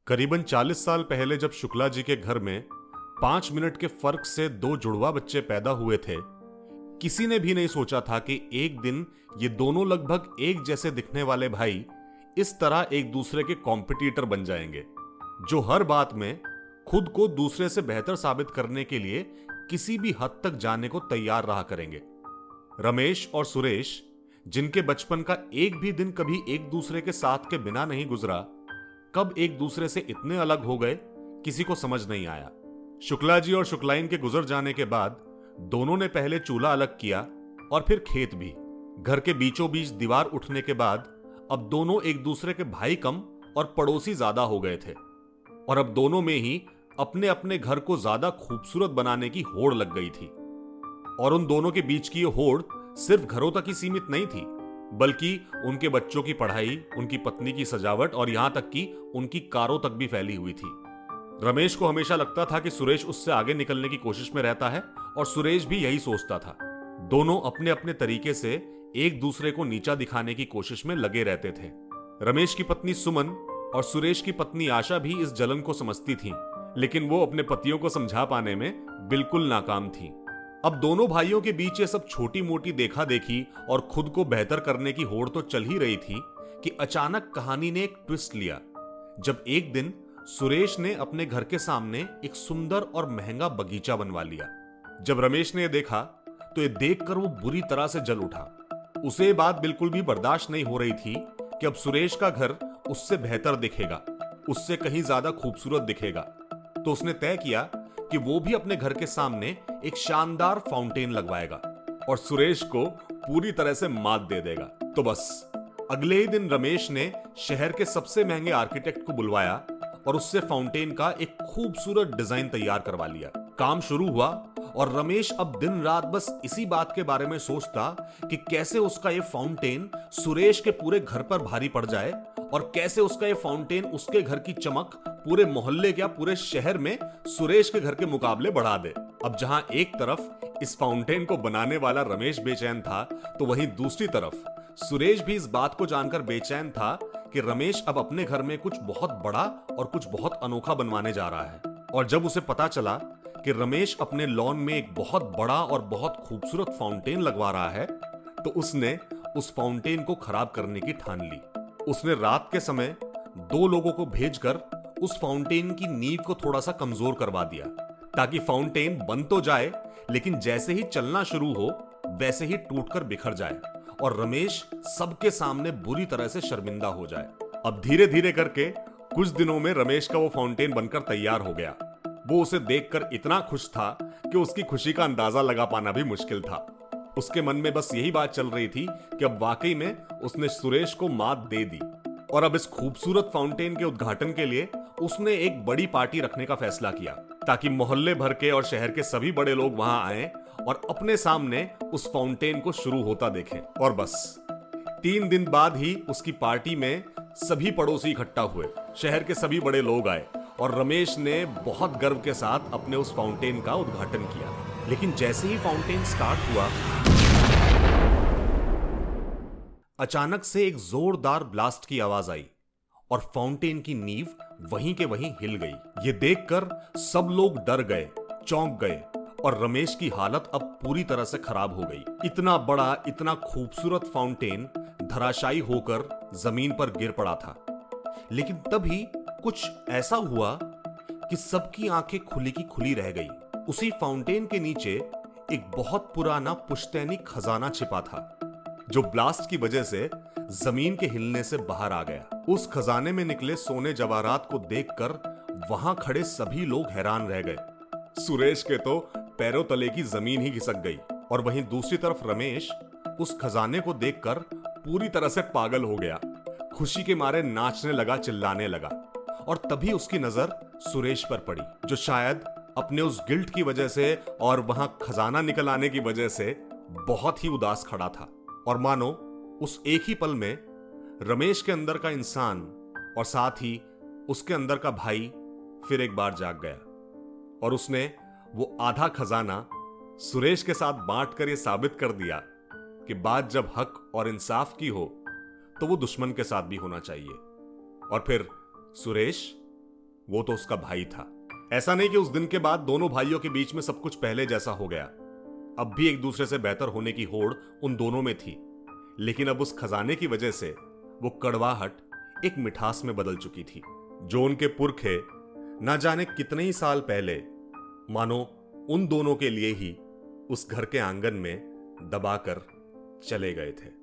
करीबन 40 साल पहले जब शुक्ला जी के घर में 5 मिनट के फर्क से दो जुड़वा बच्चे पैदा हुए थे, किसी ने भी नहीं सोचा था कि एक दिन ये दोनों लगभग एक जैसे दिखने वाले भाई इस तरह एक दूसरे के कॉम्पिटिटर बन जाएंगे, जो हर बात में खुद को दूसरे से बेहतर साबित करने के लिए किसी भी हद तक जाने को तैयार रहा करेंगे। रमेश और सुरेश, जिनके बचपन का एक भी दिन कभी एक दूसरे के साथ के बिना नहीं गुजरा, कब एक दूसरे से इतने अलग हो गए किसी को समझ नहीं आया। शुक्ला जी और शुक्लाइन के गुजर जाने के बाद दोनों ने पहले चूल्हा अलग किया और फिर खेत भी। घर के बीचों बीच दीवार उठने के बाद अब दोनों एक दूसरे के भाई कम और पड़ोसी ज्यादा हो गए थे, और अब दोनों में ही अपने अपने घर को ज्यादा खूबसूरत बनाने की होड़ लग गई थी। और उन दोनों के बीच की ये होड़ सिर्फ घरों तक ही सीमित नहीं थी, बल्कि उनके बच्चों की पढ़ाई, उनकी पत्नी की सजावट और यहां तक कि उनकी कारों तक भी फैली हुई थी। रमेश को हमेशा लगता था कि सुरेश उससे आगे निकलने की कोशिश में रहता है, और सुरेश भी यही सोचता था। दोनों अपने अपने तरीके से एक दूसरे को नीचा दिखाने की कोशिश में लगे रहते थे। रमेश की पत्नी सुमन और सुरेश की पत्नी आशा भी इस जलन को समझती थीं, लेकिन वो अपने पतियों को समझा पाने में बिल्कुल नाकाम थीं। अब दोनों भाइयों के बीच ये सब छोटी मोटी देखा देखी और खुद को बेहतर करने की होड़ तो चल ही रही थी कि अचानक कहानी ने एक ट्विस्ट लिया, जब एक दिन सुरेश ने अपने घर के सामने एक सुंदर और महंगा बगीचा बनवा लिया। जब रमेश ने यह देखा तो ये देखकर वो बुरी तरह से जल उठा। उसे ये बात बिल्कुल भी बर्दाश्त नहीं हो रही थी कि अब सुरेश का घर उससे बेहतर दिखेगा, उससे कहीं ज्यादा खूबसूरत दिखेगा। तो उसने तय किया कि वो भी अपने घर के सामने एक शानदार फाउंटेन लगवाएगा और सुरेश को पूरी तरह से मात दे देगा। तो बस अगले ही दिन रमेश ने शहर के सबसे महंगे आर्किटेक्ट को बुलवाया और उससे फाउंटेन का एक खूबसूरत डिजाइन तैयार करवा लिया। काम शुरू हुआ और रमेश अब दिन रात बस इसी बात के बारे में सोचता कि कैसे उसका ये फाउंटेन सुरेश के पूरे घर पर भारी पड़ जाए, और कैसे उसका ये फाउंटेन उसके घर की चमक पूरे मोहल्ले या पूरे शहर में सुरेश के घर के मुकाबले बढ़ा दे। अब जहां एक तरफ इस फाउंटेन को बनाने वाला रमेश बेचैन था, तो वहीं दूसरी तरफ सुरेश भी इस बात को जानकर बेचैन था कि रमेश अब अपने घर में कुछ बहुत बड़ा और कुछ बहुत अनोखा बनवाने जा रहा है। और जब उसे पता चला कि रमेश अपने लॉन में एक बहुत बड़ा और बहुत खूबसूरत फाउंटेन लगवा रहा है, तो उसने उस फाउंटेन को खराब करने की ठान ली। उसने रात के समय 2 लोगों को भेजकर उस फाउंटेन की नींव को थोड़ा सा कमजोर करवा दिया, ताकि फाउंटेन बन तो जाए, लेकिन जैसे ही चलना शुरू हो वैसे ही टूटकर बिखर जाए और रमेश सबके सामने बुरी तरह से शर्मिंदा हो जाए। अब धीरे धीरे करके कुछ दिनों में रमेश का वो फाउंटेन बनकर तैयार हो गया। वो उसे देखकर इतना खुश था कि उसकी खुशी का अंदाजा लगा पाना भी मुश्किल था। उसके मन में बस यही बात चल रही थी कि अब वाकई में उसने सुरेश को मात दे दी, और अब इस खूबसूरत फाउंटेन के उद्घाटन के लिए उसने एक बड़ी पार्टी रखने का फैसला किया, ताकि मोहल्ले भर के और शहर के सभी बड़े लोग वहां आएं और अपने सामने उस फाउंटेन को शुरू होता देखें। और बस 3 दिन बाद ही उसकी पार्टी में सभी पड़ोसी इकट्ठा हुए, शहर के सभी बड़े लोग आए, और रमेश ने बहुत गर्व के साथ अपने उस फाउंटेन का उद्घाटन किया। लेकिन जैसे ही फाउंटेन स्टार्ट हुआ, अचानक से एक जोरदार ब्लास्ट की आवाज आई और फाउंटेन की नींव वहीं के वहीं हिल गई। ये देखकर सब लोग डर गए, चौंक गए, और रमेश की हालत अब पूरी तरह से खराब हो गई। इतना बड़ा, इतना खूबसूरत फाउंटेन धराशायी होकर जमीन पर गिर पड़ा था। लेकिन तभी कुछ ऐसा हुआ कि सबकी आंखें खुली की खुली रह गई। उसी फाउंटेन के नीचे एक बहुत पुराना पुश्तैनी खजाना छिपा था, जो ब्लास्ट की वजह से जमीन के हिलने से बाहर आ गया। उस खजाने में निकले सोने जवाहरात को देखकर वहां खड़े सभी लोग हैरान रह गए। सुरेश के तो पैरों तले की जमीन ही खिसक गई, और वहीं दूसरी तरफ रमेश उस खजाने को देखकर पूरी तरह से पागल हो गया। खुशी के मारे नाचने लगा, चिल्लाने लगा। और तभी उसकी नजर सुरेश पर पड़ी, जो शायद अपने उस गिल्ट की वजह से और वहां खजाना निकल आने की वजह से बहुत ही उदास खड़ा था। और मानो उस एक ही पल में रमेश के अंदर का इंसान और साथ ही उसके अंदर का भाई फिर एक बार जाग गया, और उसने वो आधा खजाना सुरेश के साथ बांटकर यह साबित कर दिया कि बात जब हक और इंसाफ की हो तो वो दुश्मन के साथ भी होना चाहिए। और फिर सुरेश वो तो उसका भाई था। ऐसा नहीं कि उस दिन के बाद दोनों भाइयों के बीच में सब कुछ पहले जैसा हो गया। अब भी एक दूसरे से बेहतर होने की होड़ उन दोनों में थी, लेकिन अब उस खजाने की वजह से वो कड़वाहट एक मिठास में बदल चुकी थी, जो उनके पुरखे ना जाने कितने ही साल पहले मानो उन दोनों के लिए ही उस घर के आंगन में दबाकर चले गए थे।